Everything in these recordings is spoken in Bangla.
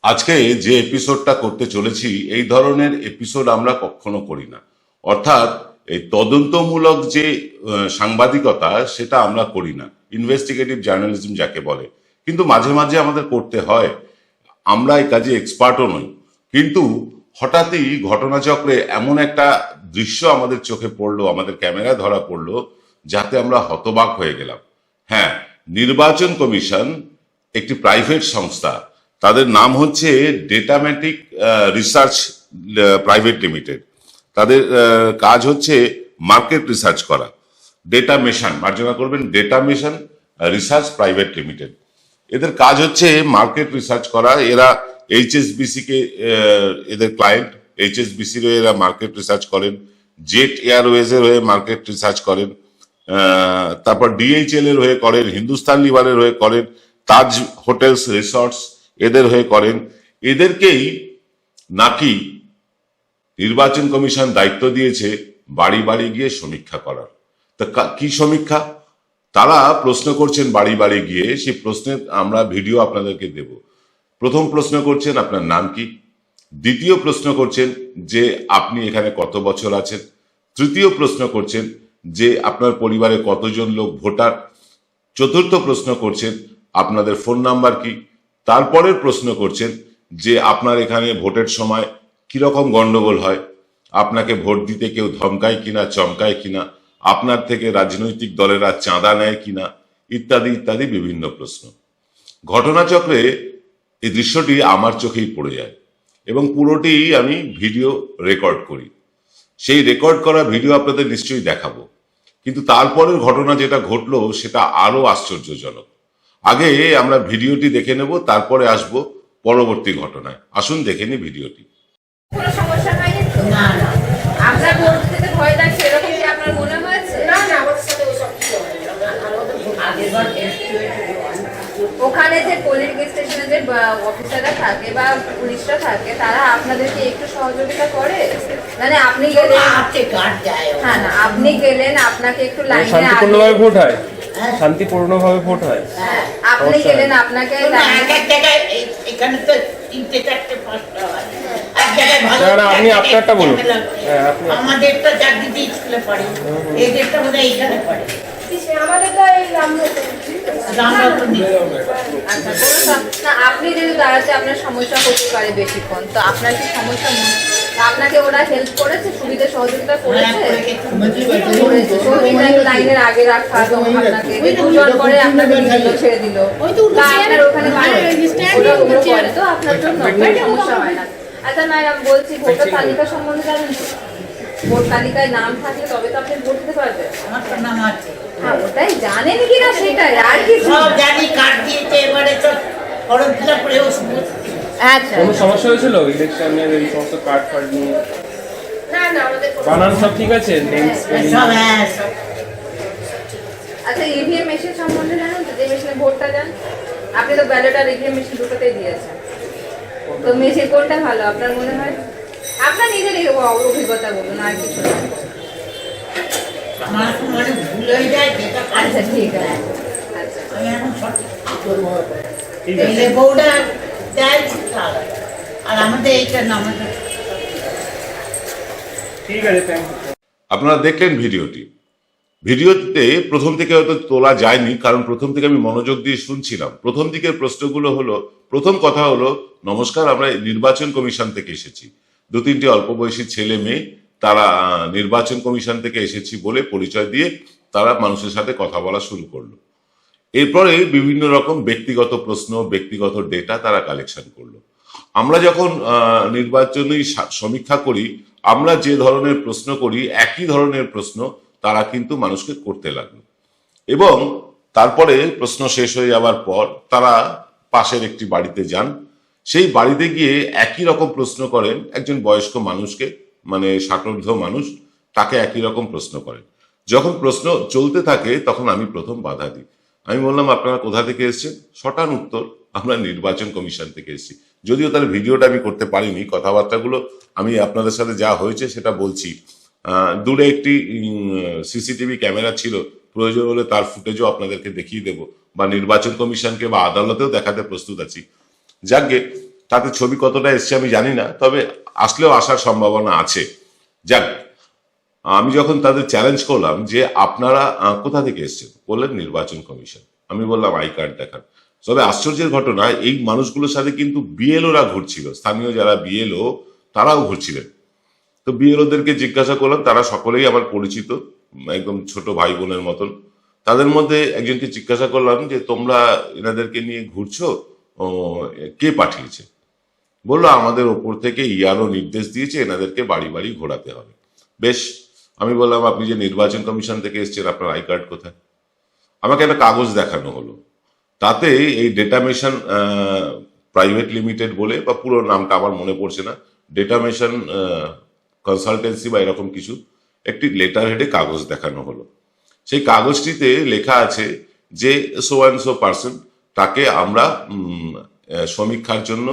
আজকে যে এপিসোডটা করতে চলেছি এই ধরনের এপিসোড আমরা কখনো করি না। অর্থাৎ এই তদন্তমূলক যে সাংবাদিকতা সেটা আমরা করি না, ইনভেস্টিগেটিভ জার্নালিজম যাকে বলে। কিন্তু মাঝে মাঝে আমাদের করতে হয়। আমরা এই কাজে এক্সপার্টও নই, কিন্তু হঠাৎই ঘটনাচক্রে এমন একটা দৃশ্য আমাদের চোখে পড়লো, আমাদের ক্যামেরায় ধরা পড়লো, যাতে আমরা হতবাক হয়ে গেলাম। হ্যাঁ, নির্বাচন কমিশন একটি প্রাইভেট সংস্থা, তাদের নাম হচ্ছে ডেটামেটিক রিসার্চ প্রাইভেট লিমিটেড। তাদের কাজ হচ্ছে মার্কেট রিসার্চ করা। ডেটা মিশন, মার্জনা করবেন, data mission research private limited. এদের কাজ হচ্ছে মার্কেট রিসার্চ করা। এরা এইচএসবিসি কে এদের ক্লায়েন্ট, এইচএসবিসির হয়ে এরা মার্কেট রিসার্চ করেন, জেট এয়ারওয়েজ এর হয়ে মার্কেট রিসার্চ করেন, তারপর ডিএইচএল এর হয়ে করেন, হিন্দুস্তান লিভারের হয়ে করেন, তাজ হোটেলস রিসর্টস এদের হয়ে করেন। এদেরকেই নাকি নির্বাচন কমিশন দায়িত্ব দিয়েছে বাড়ি বাড়ি গিয়ে সমীক্ষা করার। তা কি সমীক্ষা তারা প্রশ্ন করছেন বাড়ি বাড়ি গিয়ে, সেই প্রশ্নের আমরা ভিডিও আপনাদেরকে দেব। প্রথম প্রশ্ন করছেন আপনার নাম কি, দ্বিতীয় প্রশ্ন করছেন যে আপনি এখানে কত বছর আছেন, তৃতীয় প্রশ্ন করছেন যে আপনার পরিবারে কতজন লোক ভোটার, চতুর্থ প্রশ্ন করছেন আপনাদের ফোন নাম্বার কি, তারপরের প্রশ্ন করছেন যে আপনার এখানে ভোটের সময় কিরকম গন্ডগোল হয়, আপনাকে ভোট দিতে কেউ ধমকায় কিনা, চমকায় কিনা, আপনার থেকে রাজনৈতিক দলেরা চাঁদা নেয় কিনা, ইত্যাদি ইত্যাদি বিভিন্ন প্রশ্ন। ঘটনাচক্রে এই দৃশ্যটি আমার চোখেই পড়ে যায় এবং পুরোটি আমি ভিডিও রেকর্ড করি। সেই রেকর্ড করা ভিডিও আপনাদের নিশ্চয়ই দেখাবো, কিন্তু তারপরের ঘটনা যেটা ঘটলো সেটা আরো আশ্চর্যজনক। আগে আমরা ভিডিওটি দেখে নেব, তারপরে আসব পরবর্তী ঘটনায়। আসুন দেখে নি ভিডিওটি। কোনো সমস্যা হয়নি তো? না না, আপনার ভোট দিতে ভয় লাগছে এরকম কি আপনার মনে হয়েছে? না না, আমাদের সাথে ওসব কিছু হয় না। আগেরবার ওখানে যে পোলিং স্টেশনে যে অফিসাররা থাকে বা পুলিশরা থাকে, তারা আপনাদেরকে একটু সহযোগিতা করে? মানে আপনি গেলেন, হ্যাঁ না, আপনি গেলেন, আপনাকে একটু লাইনে শান্তিপূর্ণভাবে ভোট হয়, শান্তিপূর্ণভাবে ভোট হয়। আপনি গেলেন, আপনাকে এখানে তো 3টে 4টে 5টা হয়। আপনি আপনারটা বলুন। আমাদেরটা চাকরিতে স্কুলে পড়ে, এদেরটা বোধহয় এইখানে পড়ে। আমাদের তো এই না, আপনি যদি দাঁড়াচ্ছে আপনার সমস্যা হতে পারে বেশিক্ষণ, তো আপনার কি সমস্যা আপনাকে ওরা হেল্প করেছে, সুবিধা সহযোগিতা করেছে? লাইনের আগে রাখা আপনাকে দুজন পরে আপনাকে ছেড়ে দিল, আপনার ওখানে করে তো আপনার জন্য সমস্যা হয় না। আচ্ছা ম্যাডাম, বলছি ভোটার তালিকা সম্বন্ধে জানেন তো? ভোট তালিকায় নাম থাকলে তবে তো আপনি ভোট দিতে পারবেন। আমার তো নাম আছে। হ্যাঁ, ওটাই জানেন কিনা সেটাই, আর কি সব জানি, কার্ড দিয়েছে, এবারে তো ফর্ম ফিল আপ করেও। আচ্ছা, কোনো সমস্যা হয়েছিল ইলেকশনের এই সমস্ত কার্ড ফার্ড নিয়ে? না না, আমাদের বানান সব ঠিক আছে? নেম স্পেলিং সব আচ্ছা, ইভিএম মেশিন সম্বন্ধে জানেন তো? যে মেশিনে ভোটটা দেন আপনি, তো ব্যালট আর ইভিএম মেশিন দুটোতেই দিয়েছেন, তো মেশিন কোনটা ভালো আপনার মনে হয়? আপনার নিজের অভিজ্ঞতা বলুন, আর কিছু না। আমার মানে ভুল হয়ে যায় যেটা। আচ্ছা ঠিক আছে, আচ্ছা আমি এখন সঠিক করবো। ঠিক আছে, এই বউটা দেয় তাহলে, আর আমাদের এইটা না, আমাদের ঠিক আছে, থ্যাংক ইউ। আপনারা দেখলেন ভিডিওটি। ভিডিওতে প্রথম থেকে হয়তো তোলা যায়নি, কারণ প্রথম থেকে আমি মনোযোগ দিয়ে শুনছিলাম। প্রথম দিকের প্রশ্নগুলো হলো, প্রথম কথা হলো, নমস্কার, আমরা নির্বাচন কমিশন থেকে এসেছি। 2-3টে অল্প বয়সী ছেলে মেয়ে, তারা নির্বাচন কমিশন থেকে এসেছি বলে পরিচয় দিয়ে তারা মানুষের সাথে কথা বলা শুরু করলো। এরপরে বিভিন্ন রকম ব্যক্তিগত প্রশ্ন, ব্যক্তিগত ডেটা তারা কালেকশন করলো। আমরা যখন নির্বাচনী সমীক্ষা করি, আমরা যে ধরনের প্রশ্ন করি একই ধরনের প্রশ্ন তারা কিন্তু মানুষকে করতে লাগলো, এবং তারপরে প্রশ্ন শেষ হয়ে যাওয়ার পর তারা পাশের একটি বাড়িতে যান। সেই বাড়িতে গিয়ে একই রকম প্রশ্ন করেন একজন বয়স্ক মানুষকে, মানে ষাটোর্ধ্ব মানুষ, তাকে একই রকম প্রশ্ন করেন। যখন প্রশ্ন চলতে থাকে তখন আমি প্রথম বাধা দিই। আমি বললাম, আপনারা কোথা থেকে এসেছেন? শটান উত্তর, আমরা নির্বাচন কমিশন থেকে এসেছি। যদিও তার ভিডিওটা আমি করতে পারিনি, কথাবার্তাগুলো আমি আপনাদের সাথে যা হয়েছে সেটা বলছি। দূরে একটি সিসিটিভি ক্যামেরা ছিল, প্রয়োজন হলে তার ফুটেজও আপনাদেরকে দেখিয়ে দেব, বা নির্বাচন কমিশনকে বা আদালতেও দেখাতে প্রস্তুত আছি। যাকে তাতে ছবি কতটা এসছে আমি জানি না, তবে আসলেও আসার সম্ভাবনা আছে। যাক, আমি যখন তাদের চ্যালেঞ্জ করলাম যে আপনারা কোথা থেকে এসছেন, বললেন নির্বাচন কমিশন। আমি বললাম আই কার্ড দেখান। তবে আশ্চর্যের ঘটনা, এই মানুষগুলোর সাথে কিন্তু বিএলওরা ঘুরছিল, স্থানীয় যারা বিএলও তারাও ঘুরছিলেন। তো বিএলওদেরকে জিজ্ঞাসা করলাম, তারা সকলেই আমার পরিচিত, একদম ছোট ভাই বোনের মতন। তাদের মধ্যে একজনকে জিজ্ঞাসা করলাম যে তোমরা এনাদেরকে নিয়ে ঘুরছো, ও, কে পাঠিয়েছে? বললো আমাদের ওপর থেকে ইয়ারও নির্দেশ দিয়েছে এনাদেরকে বাড়ি বাড়ি ঘোরাতে হবে। বেশ, আমি বললাম আপনি যে নির্বাচন কমিশন থেকে এসেছেন, আপনার আই কার্ড কোথায়? আমাকে একটা কাগজ দেখানো হলো, তাতে এই ডেটা মিশন প্রাইভেট লিমিটেড বলে, বা পুরো নামটা আমার মনে পড়ছে না, ডেটা মিশন কনসালটেন্সি বা এরকম কিছু একটি লেটার হেডে কাগজ দেখানো হলো। সেই কাগজটিতে লেখা আছে যে সো অ্যান্ড সো পার্সন, তাকে আমরা সমীক্ষার জন্য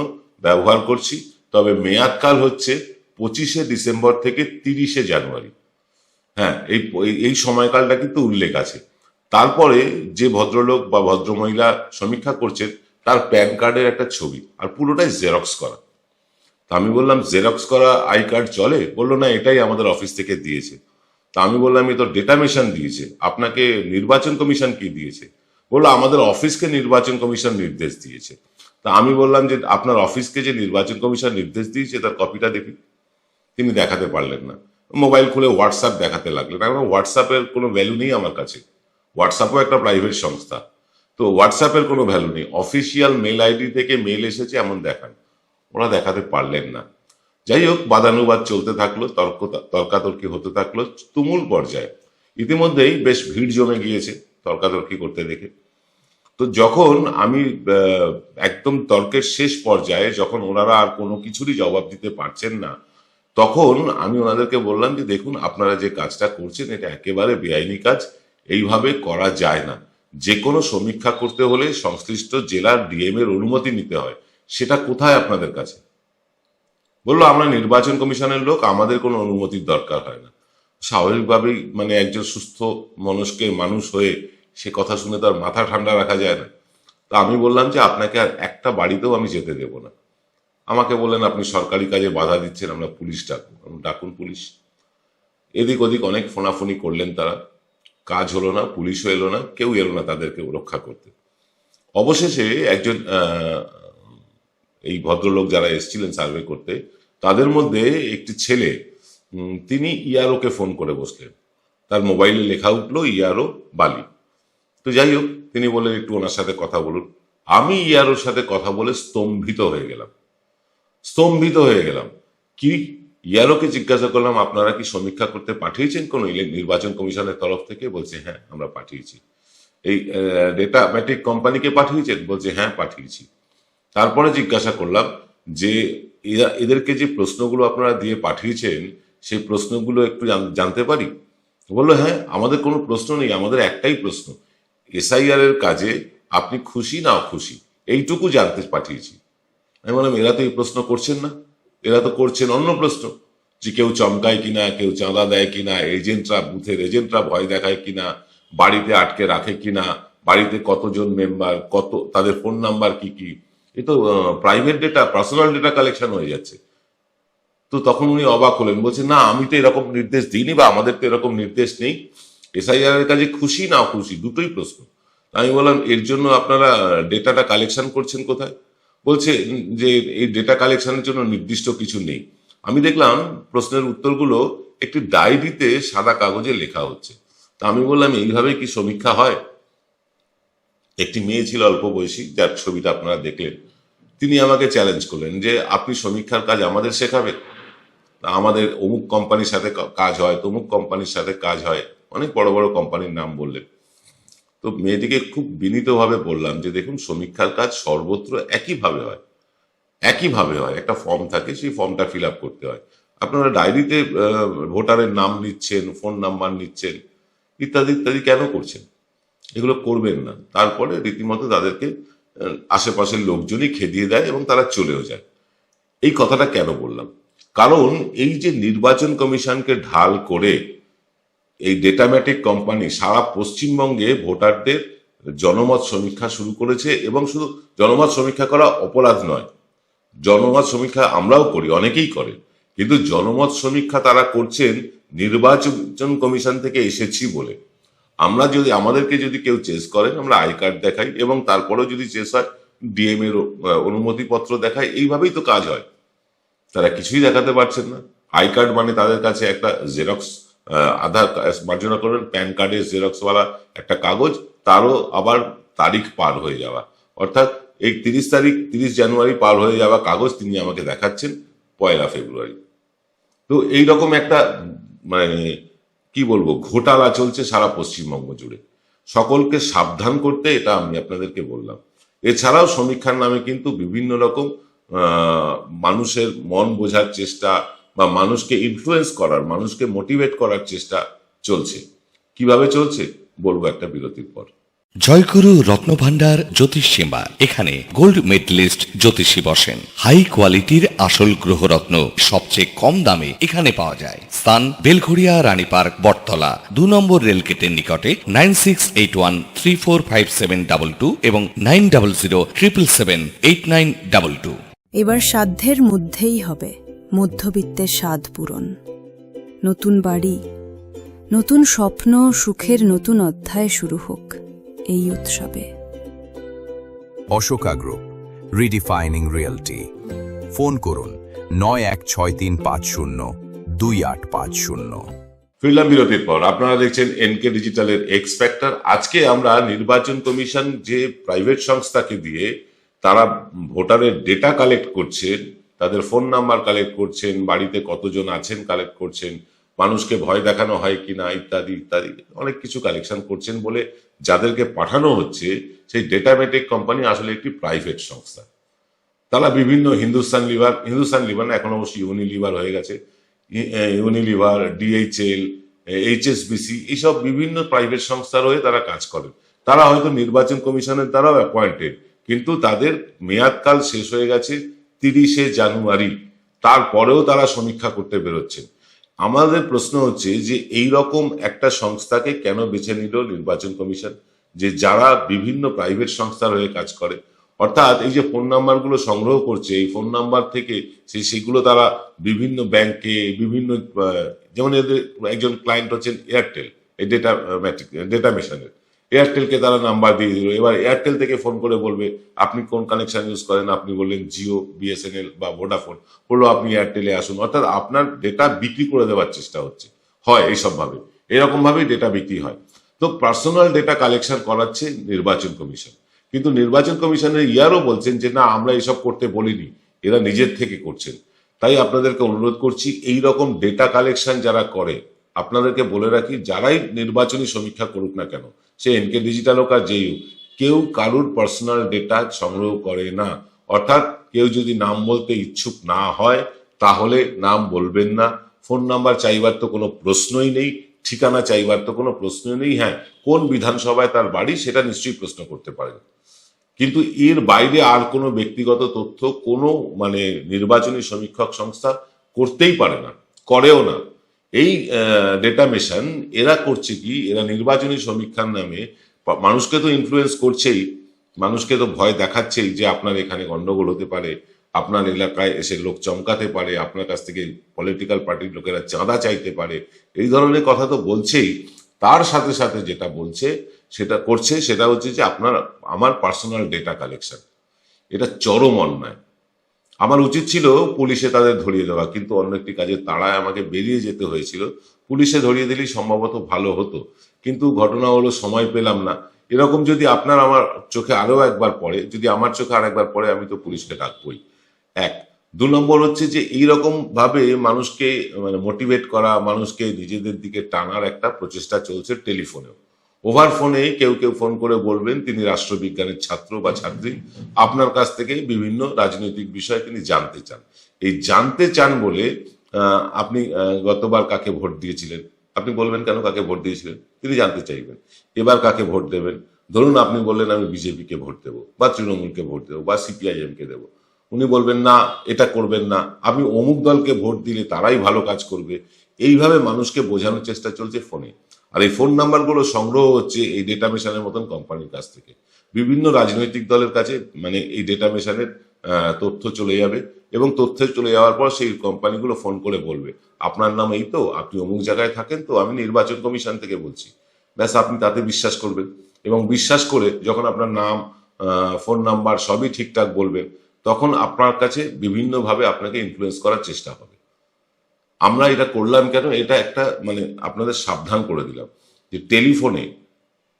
ব্যবহার করছি, তবে মেয়াদকাল হচ্ছে 25শে ডিসেম্বর থেকে 30শে জানুয়ারি। হ্যাঁ, এই সময়কালটা কিন্তু উল্লেখ আছে। তারপরে যে ভদ্রলোক বা ভদ্রমহিলা সমীক্ষা করছেন তার প্যান কার্ডের একটা ছবি, আর পুরোটাই জেরক্স করা। তা আমি বললাম জেরক্স করা আই কার্ড চলে? বললো না, এটাই আমাদের অফিস থেকে দিয়েছে। তা আমি বললাম এ তো ডেটা মিশন দিয়েছে, আপনাকে নির্বাচন কমিশন কি দিয়েছে? বললো আমাদের অফিসকে নির্বাচন কমিশন নির্দেশ দিয়েছে। তা আমি বললাম যে আপনার অফিসকে যে নির্বাচন কমিশন নির্দেশ দিয়েছে তার কপিটা দেখি। তিনি দেখাতে পারলেন না। মোবাইল খুলে হোয়াটসঅ্যাপ দেখাতে লাগলেন। কারণ হোয়াটসঅ্যাপের কোনো ভ্যালু নেই আমার কাছে, হোয়াটসঅ্যাপও একটা প্রাইভেট সংস্থা, তো হোয়াটসঅ্যাপের কোনো ভ্যালু নেই। অফিসিয়াল মেল আইডি থেকে মেল এসেছে এমন দেখান, ওরা দেখাতে পারলেন না। যাই হোক, বাদানুবাদ চলতে থাকলো, তর্কাতর্কি হতে থাকলো তুমুল পর্যায়ে। ইতিমধ্যেই বেশ ভিড় জমে গিয়েছে তর্কাতর্কি করতে দেখে। তো যখন আমি একদম তর্কের শেষ পর্যায়ে, যখন ওনারা আর কোনো কিছুরই জবাব দিতে পারছেন না, তখন আমি ওনাদেরকে বললাম যে দেখুন, আপনারা যে কাজটা করছেন এটা একেবারে বেআইনি কাজ, এইভাবে করা যায় না। যে কোনো সমীক্ষা করতে হলে সংশ্লিষ্ট জেলার ডিএম এর অনুমতি নিতে হয়, সেটা কোথায় আপনাদের কাছে? বললো আমরা নির্বাচন কমিশনের লোক, আমাদের কোনো অনুমতির দরকার হয় না। স্বাভাবিকভাবেই মানে একজন সুস্থ মানুষকে মানুষ হয়ে সে কথা শুনে তার মাথা ঠান্ডা রাখা যায় না। তা আমি বললাম যে আপনাকে আর একটা বাড়িতেও আমি যেতে দেব না। আমাকে বললেন আপনি সরকারি কাজে বাধা দিচ্ছেন, আমরা পুলিশ ডাকুন। ডাকুন পুলিশ। এদিক ওদিক অনেক ফোনাফোনি করলেন তারা, কাজ হলো না, পুলিশও এলো না, কেউ এলো না তাদেরকে রক্ষা করতে। অবশেষে একজন এই ভদ্রলোক যারা এসেছিলেন সার্ভে করতে, তাদের মধ্যে একটি ছেলে, তিনি ইয়ারোকে ফোন করে বসলেন। তার মোবাইলে লেখা উঠলো ইয়ারো বালি। তো যাই হোক, তিনি বললেন একটু ওনার সাথে কথা বলুন। আমি ইয়ারোর সাথে কথা বলে স্তম্ভিত হয়ে গেলাম। কি? ইয়ারোকে জিজ্ঞাসা করলাম আপনারা কি সমীক্ষা করতে পাঠিয়েছেন কোন নির্বাচন কমিশনের তরফ থেকে? বলছে হ্যাঁ আমরা পাঠিয়েছি। এই ডেটা ম্যাট্রিক কোম্পানিকে পাঠিয়েছেন? বলছে হ্যাঁ পাঠিয়েছি। তারপরে জিজ্ঞাসা করলাম যে এদেরকে যে প্রশ্নগুলো আপনারা দিয়ে পাঠিয়েছেন সেই প্রশ্নগুলো একটু জানতে পারি? বললো হ্যাঁ, আমাদের কোনো প্রশ্ন নেই, আমাদের একটাই প্রশ্ন, এসআইআর এর কাজে আপনি খুশি না অখুশি, এইটুকু জানতে পাঠিয়েছি। আমি বললাম এরা তো এই প্রশ্ন করছেন না, এরা তো করছেন অন্য প্রশ্ন, যে কেউ চমকায় কিনা, কেউ চাঁদা দেয় কিনা, এজেন্টরা বুথের এজেন্টরা ভয় দেখায় কিনা, বাড়িতে আটকে রাখে কিনা, বাড়িতে কতজন মেম্বার, কত তাদের ফোন নাম্বার কি কি, এ তো private data, personal data collection হয়ে যাচ্ছে। তো তখন উনি অবাক হলেন, বলছে না আমি তো এরকম নির্দেশ দিইনি, বা আমাদের তো এরকম নির্দেশ নেই, এসআইআর এর কাজে খুশি না অখুশি দুটোই প্রশ্ন। আমি বললাম এর জন্য আপনারা ডেটাটা কালেকশন করছেন কোথায়? বলছে যে এই ডেটা কালেকশনের জন্য নির্দিষ্ট কিছু নেই। আমি দেখলাম প্রশ্নের উত্তরগুলো একটি ডায়েরিতে সাদা কাগজে লেখা হচ্ছে। তা আমি বললাম এইভাবে কি সমীক্ষা হয়? একটি মেয়ে ছিল অল্প বয়সী, যার ছবিটা আপনারা দেখলেন, তিনি আমাকে চ্যালেঞ্জ করলেন যে আপনি সমীক্ষার কাজ আমাদের শেখাবেন? আমাদের অমুক কোম্পানির সাথে কাজ হয়, তমুক কোম্পানির সাথে কাজ হয়, অনেক বড় বড় কোম্পানির নাম বললেন। তো মেয়েটিকে খুব বিনীতভাবে বললাম যে দেখুন, সমীক্ষার কাজ সর্বত্র একইভাবে হয়। একটা ফর্ম থাকে, সেই ফর্মটা ফিল আপ করতে হয়। আপনারা ডায়েরিতে ভোটারের নাম নিচ্ছেন, ফোন নাম্বার নিচ্ছেন, ইত্যাদি ইত্যাদি কেন করছেন? এগুলো করবেন না। তারপরে রীতিমতো তাদেরকে আশেপাশের লোকজনই খেদিয়ে দেয় এবং তারা চলেও যায়। এই কথাটা কেন বললাম? কারণ এই যে নির্বাচন কমিশনকে ঢাল করে এই ডেটাম্যাটিক কোম্পানি সারা পশ্চিমবঙ্গে ভোটারদের জনমত সমীক্ষা শুরু করেছে, এবং শুধু জনমত সমীক্ষা করা অপরাধ নয়, জনমত সমীক্ষা আমরাও করি, অনেকেই করে, কিন্তু জনমত সমীক্ষা তারা করছেন নির্বাচন কমিশন থেকে এসেছি বলে। আমরা যদি আমাদেরকে যদি কেউ চেস করেন, আমরা আই কার্ড দেখাই এবং তারপরেও যদি চেস হয় ডিএম এর অনুমতিপত্র দেখাই, এইভাবেই তো কাজ হয়। তারা কিছুই দেখাতে পারছেন না। আই কার্ড মানে তাদের কাছে একটা জেরক্স, আধার মার্জনা করবেন, প্যান কার্ডের জেরক্সওয়ালা একটা কাগজ, তারও আবার তারিখ পার হয়ে যাওয়া, অর্থাৎ এই 30 জানুয়ারি পার হয়ে যাওয়া কাগজ তিনি আমাকে দেখাচ্ছেন 1 ফেব্রুয়ারি। তো এইরকম একটা মানে কি বলবো ঘোটালা চলছে সারা পশ্চিমবঙ্গ জুড়ে। সকলকে সাবধান করতে এটা আমি আপনাদেরকে বললাম। এছাড়াও সমীক্ষার নামে কিন্তু বিভিন্ন রকম মানুষের মন বোঝার চেষ্টা বা মানুষকে ইনফ্লুয়েন্স করার, মানুষকে মোটিভেট করার চেষ্টা চলছে। কিভাবে চলছে বলবো একটা বিরতির পর। জয়গুরু রত্নভান্ডার জ্যোতিষ চেম্বার, এখানে গোল্ড মেডেলিস্ট জ্যোতিষী বসেন। হাই কোয়ালিটির আসল গ্রহরত্ন সবচেয়ে কম দামে এখানে পাওয়া যায়। স্থান বেলঘড়িয়া রানীপার্ক বটতলা 2 নম্বর রেলগেটের নিকটে। 9681345722 এবং 9007778922। এবার সাধ্যের মধ্যেই হবে মধ্যবিত্তের স্বাদ পূরণ। নতুন বাড়ি, নতুন স্বপ্ন, সুখের নতুন অধ্যায় শুরু হোক এই উৎসবে। Ashoka group, রিডিফাইনিং realty. ফোন করুন 9163502850। ফিরলাম বিরতির পর। আপনারা দেখছেন এনকে ডিজিটালের এক্স ফ্যাক্টর। আজকে আমরা নির্বাচন কমিশন যে প্রাইভেট সংস্থাকে দিয়ে তারা ভোটারের ডেটা কালেক্ট করছেন, তাদের ফোন নাম্বার কালেক্ট করছেন, বাড়িতে কতজন আছেন কালেক্ট করছেন, মানুষকে ভয় দেখানো হয় কিনা ইত্যাদি ইত্যাদি অনেক কিছু কালেকশন করছেন বলে যাদেরকে পাঠানো হচ্ছে, সেই ডেটামেটিক কোম্পানি আসলে একটি প্রাইভেট সংস্থা। তারা বিভিন্ন হিন্দুস্তান লিভার না, এখন অবশ্যই ইউনিলিভার হয়ে গেছে, ইউনিলিভার, ডিএইচএল, এইচএসবিসি, এইসব বিভিন্ন প্রাইভেট সংস্থার হয়ে তারা কাজ করেন। তারা হয়তো নির্বাচন কমিশনের দ্বারাও অ্যাপয়েন্টেড, কিন্তু তাদের মেয়াদকাল শেষ হয়ে গেছে 30 জানুয়ারি, তারপরেও তারা সমীক্ষা করতে বেরোচ্ছেন। আমাদের প্রশ্ন হচ্ছে যে এই রকম একটা সংস্থাকে কেন বেছে নিল নির্বাচন কমিশন, যে যারা বিভিন্ন প্রাইভেট সংস্থার হয়ে কাজ করে। অর্থাৎ এই যে ফোন নাম্বারগুলো সংগ্রহ করছে, এই ফোন নাম্বার থেকে সেগুলো তারা বিভিন্ন ব্যাংকে, বিভিন্ন যেমন এদের একজন ক্লায়েন্ট হচ্ছেন এয়ারটেল, এই ডেটা মেশনের, এয়ারটেলকে তারা নাম্বার দিয়ে দিল। এবার এয়ারটেল থেকে ফোন করে বলবে আপনি কোন কানেকশন ইউজ করেন, আপনি বললেন জিও, বিএসএনএল বা ভোডাফোন, বললো আপনি এয়ারটেলে আসুন। অর্থাৎ আপনার ডেটা বিক্রি করে দেওয়ার চেষ্টা হচ্ছে, হয় এইসব ভাবে, এরকম ভাবেই ডেটা বিক্রি হয়। তো পার্সোনাল ডেটা কালেকশন করাচ্ছে নির্বাচন কমিশন, কিন্তু নির্বাচন কমিশনের ইয়ারও বলছেন যে না, আমরা এসব করতে বলিনি, এরা নিজের থেকে করছেন। তাই আপনাদেরকে অনুরোধ করছি, এই রকম ডেটা কালেকশন যারা করে, আপনাদেরকে বলে রাখি, যারাই নির্বাচনী সমীক্ষা করুক না কেন, সে এনকে ডিজিটাল হোক আর যেই হোক, কেউ কারুর পার্সোনাল ডেটা সংগ্রহ করে না। অর্থাৎ কেউ যদি নাম বলতে ইচ্ছুক না হয় তাহলে নাম বলবেন না। ফোন নাম্বার চাইবার তো কোনো প্রশ্নই নেই, ঠিকানা চাইবার তো কোনো প্রশ্নই নেই। হ্যাঁ, কোন বিধানসভায় তার বাড়ি সেটা নিশ্চয়ই প্রশ্ন করতে পারেন, কিন্তু এর বাইরে আর কোনো ব্যক্তিগত তথ্য কোনো নির্বাচনী সমীক্ষক সংস্থা করতেই পারে না, করেও না। এই ডেটা মেশন এরা করছে কি, এরা নির্বাচনী সমীক্ষার নামে মানুষকে তো ইনফ্লুয়েন্স করছেই, মানুষকে তো ভয় দেখাচ্ছেই যে আপনার এখানে গন্ডগোল হতে পারে, আপনার এলাকায় এসে লোক চমকাতে পারে, আপনার কাছ থেকে পলিটিক্যাল পার্টির লোকেরা চাঁদা চাইতে পারে, এই ধরনের কথা তো বলছেই। তার সাথে সাথে যেটা বলছে সেটা করছে, সেটা হচ্ছে যে আমার পার্সোনাল ডেটা কালেকশন। এটা চরম অন্যায়। আমার উচিত ছিল পুলিশে তাদের ধরিয়ে দেওয়া, কিন্তু অন্য একটি কাজের তাড়ায় আমাকে বেরিয়ে যেতে হয়েছিল। পুলিশে ধরিয়ে দিলেই সম্ভবত ভালো হতো, কিন্তু ঘটনা হলো সময় পেলাম না। এরকম যদি আপনার আমার চোখে আরো একবার পড়ে, যদি আমার চোখে আর একবার পড়ে, আমি তো পুলিশকে ডাকবই। 1, 2 নম্বর হচ্ছে যে এইরকম ভাবে মানুষকে মোটিভেট করা, মানুষকে নিজেদের দিকে টানার একটা প্রচেষ্টা চলছে টেলিফোনেও। ওভার ফোনে কেউ ফোন করে বলবেন তিনি রাষ্ট্রবিজ্ঞানের ছাত্র বা ছাত্রী, আপনার কাছ থেকে বিভিন্ন রাজনৈতিক বিষয় তিনি জানতে চান। এই জানতে চান বলে আপনি গতবার কাকে ভোট দিয়েছিলেন, আপনি বলবেন কেন কাকে ভোট দিয়েছিলেন, তিনি জানতে চাইবেন। এবার কাকে ভোট দেবেন, ধরুন আপনি বললেন আমি বিজেপিকে ভোট দেবো বা তৃণমূলকে ভোট দেবো বা সিপিআইএম কে দেবো, উনি বলবেন না এটা করবেন না, আপনি অমুক দলকে ভোট দিলে তারাই ভালো কাজ করবে। এইভাবে মানুষকে বোঝানোর চেষ্টা চলছে ফোনে। আর এই ফোন নাম্বারগুলো সংগ্রহ হচ্ছে এই ডেটা মেশনের মতন কোম্পানির কাছ থেকে, বিভিন্ন রাজনৈতিক দলের কাছে এই ডেটা মেশনের তথ্য চলে যাবে, এবং তথ্য চলে যাওয়ার পর সেই কোম্পানিগুলো ফোন করে বলবে আপনার নাম এই তো, আপনি অমুক জায়গায় থাকেন তো, আমি নির্বাচন কমিশন থেকে বলছি। ব্যাস, আপনি তাতে বিশ্বাস করবেন, এবং বিশ্বাস করে যখন আপনার নাম, ফোন নাম্বার সবই ঠিকঠাক বলবেন, তখন আপনার কাছে বিভিন্নভাবে আপনাকে ইনফ্লুয়েন্স করার চেষ্টা হবে। আমরা এটা করলাম কেন, এটা একটা মানে আপনাদের সাবধান করে দিলাম যে টেলিফোনে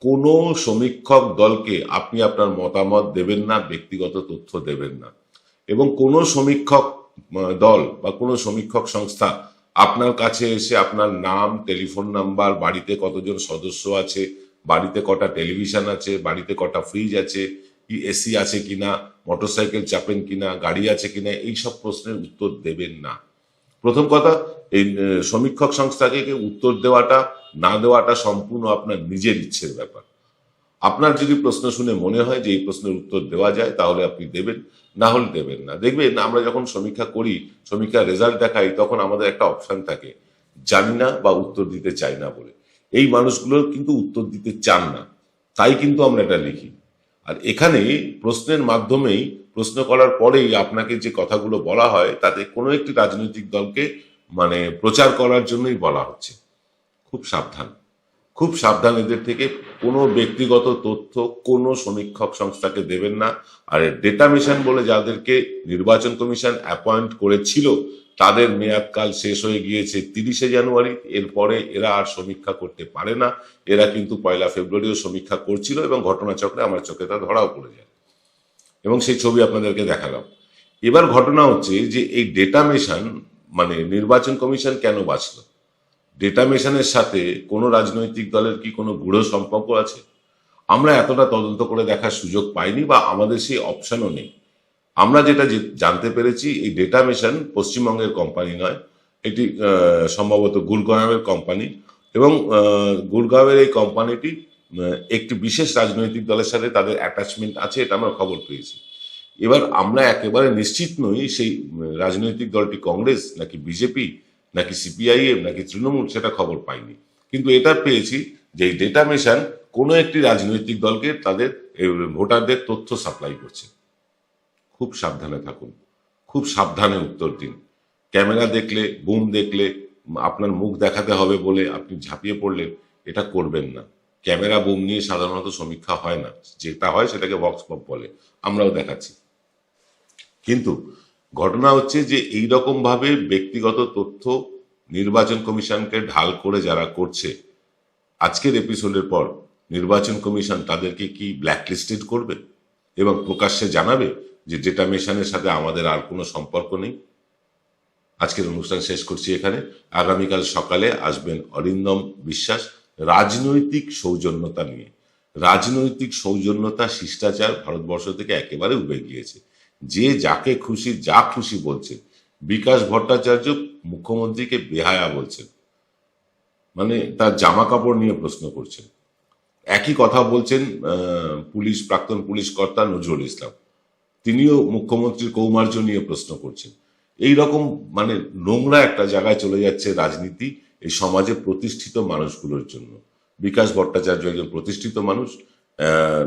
কোনো সমীক্ষক দলকে আপনি আপনার মতামত দেবেন না, ব্যক্তিগত তথ্য দেবেন না, এবং কোনো সমীক্ষক দল বা কোনো সমীক্ষক সংস্থা আপনার কাছে এসে আপনার নাম, টেলিফোন নাম্বার, বাড়িতে কতজন সদস্য আছে, বাড়িতে কটা টেলিভিশন আছে, বাড়িতে কটা ফ্রিজ আছে, কি এসি আছে কিনা, মোটরসাইকেল চাপেন কিনা, গাড়ি আছে কিনা, এইসব প্রশ্নের উত্তর দেবেন না। প্রথম কথা, এই সমীক্ষক সংস্থাকে উত্তর দেওয়াটা না দেওয়াটা সম্পূর্ণ আপনার নিজের ইচ্ছের ব্যাপার। আপনার যদি প্রশ্ন শুনে মনে হয় যে এই প্রশ্নের উত্তর দেওয়া যায়, তাহলে আপনি দেবেন, না হলে দেবেন না। দেখবেন আমরা যখন সমীক্ষা করি, সমীক্ষার রেজাল্ট দেখাই, তখন আমাদের একটা অপশন থাকে জানি না বা উত্তর দিতে চাই না বলে। এই মানুষগুলো কিন্তু উত্তর দিতে চান না, তাই কিন্তু আমরা এটা লিখি। আর এখানে প্রশ্নের মাধ্যমেই, প্রশ্ন করার পরেই আপনাকে যে কথাগুলো বলা হয়, তাতে কোনো একটি রাজনৈতিক দলকে মানে প্রচার করার জন্যই বলা হচ্ছে। খুব সাবধান, খুব সাবধান এদের থেকে। কোনো ব্যক্তিগত তথ্য কোনো সমীক্ষক সংস্থাকে দেবেন না। আর ডেটা মিশন বলে যাদেরকে নির্বাচন কমিশন অ্যাপয়েন্ট করেছিল, তাদের মেয়াদকাল শেষ হয়ে গিয়েছে 30শে জানুয়ারি। এরপরে এরা আর সমীক্ষা করতে পারে না। এরা কিন্তু 1 ফেব্রুয়ারিও সমীক্ষা করছিল, এবং ঘটনাচক্রে আমার চোখে তা ধরাও পড়ে যায়, এবং সেই ছবি আপনাদেরকে দেখালাম। এবার ঘটনা হচ্ছে যে এই ডেটা মিশন মানে নির্বাচন কমিশন কেন বাঁচল? ডেটা মিশনের সাথে কোনো রাজনৈতিক দলের কি কোনো গূঢ় সম্পর্ক আছে? আমরা এতটা তদন্ত করে দেখার সুযোগ পাইনি, বা আমাদের সেই অপশনও নেই। আমরা যেটা জানতে পেরেছি, এই ডেটা মিশন পশ্চিমবঙ্গের কোম্পানি নয়, এটি সম্ভবত গুরগাঁওয়ের কোম্পানি, এবং গুরগাঁওয়ের এই কোম্পানিটি একটি বিশেষ রাজনৈতিক দলের সাথে তাদের অ্যাটাচমেন্ট আছে, এটা আমরা খবর পেয়েছি। এবার আমরা একেবারে নিশ্চিত নই সেই রাজনৈতিক দলটি কংগ্রেস নাকি বিজেপি নাকি সিপিআইএম নাকি তৃণমূল, সেটা খবর পাইনি। কিন্তু এটা পেয়েছি যে এই ডেটা মিশন কোনো একটি রাজনৈতিক দলকে তাদের ভোটারদের তথ্য সাপ্লাই করছে। খুব সাবধানে থাকুন, খুব সাবধানে উত্তর দিন। ক্যামেরা দেখলে, বুম দেখলে আপনার মুখ দেখাতে হবে বলে আপনি ঝাঁপিয়ে পড়লেন, এটা করবেন না। ক্যামেরা বুম নিয়ে সাধারণত সমীক্ষা হয় না, যেটা হয় সেটাকে ভক্স পপ বলে, আমরাও দেখাচ্ছি। কিন্তু ঘটনা হচ্ছে যে এইরকম ভাবে ব্যক্তিগত তথ্য নির্বাচন কমিশনকে ঢাল করে যারা করছে, আজকের এপিসোডের পর নির্বাচন কমিশন তাদেরকে কি ব্ল্যাকলিস্টেড করবে এবং প্রকাশ্যে জানাবে যে ডেটা মিশনের সাথে আমাদের আর কোনো সম্পর্ক নেই? আজকের অনুষ্ঠান শেষ করছি এখানে। আগামীকাল সকালে আসবেন অরিন্দম বিশ্বাস রাজনৈতিক সৌজন্যতা নিয়ে। রাজনৈতিক সৌজন্যতা, শিষ্টাচার ভারতবর্ষ থেকে একেবারে উবে গিয়েছে। যে যাকে খুশি যা খুশি বলছেন। বিকাশ ভট্টাচার্য মুখ্যমন্ত্রীকে বেহায়া বলছেন, মানে তার জামা কাপড় নিয়ে প্রশ্ন করছেন। একই কথা বলছেন প্রাক্তন পুলিশ কর্তা নজরুল ইসলাম, তিনিও মুখ্যমন্ত্রীর কৌমার্য নিয়ে প্রশ্ন করছেন। এই রকম মানে নোংরা একটা জায়গায় চলে যাচ্ছে রাজনীতি এই সমাজে প্রতিষ্ঠিত মানুষগুলোর জন্য। বিকাশ ভট্টাচার্য একজন প্রতিষ্ঠিত মানুষ,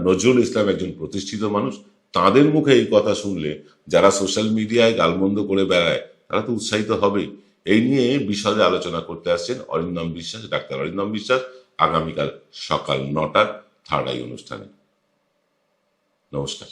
নজরুল ইসলাম একজন প্রতিষ্ঠিত মানুষ। তাদের মুখে এই কথা শুনলে যারা সোশ্যাল মিডিয়ায় গালমন্দ করে বেড়ায়, তারা তো উৎসাহিত হবেই। এই নিয়ে বিশদে আলোচনা করতে আসছেন অরিন্দম বিশ্বাস, ডাক্তার অরিন্দম বিশ্বাস, আগামীকাল সকাল 9টার থার্ড আই অনুষ্ঠানে। নমস্কার।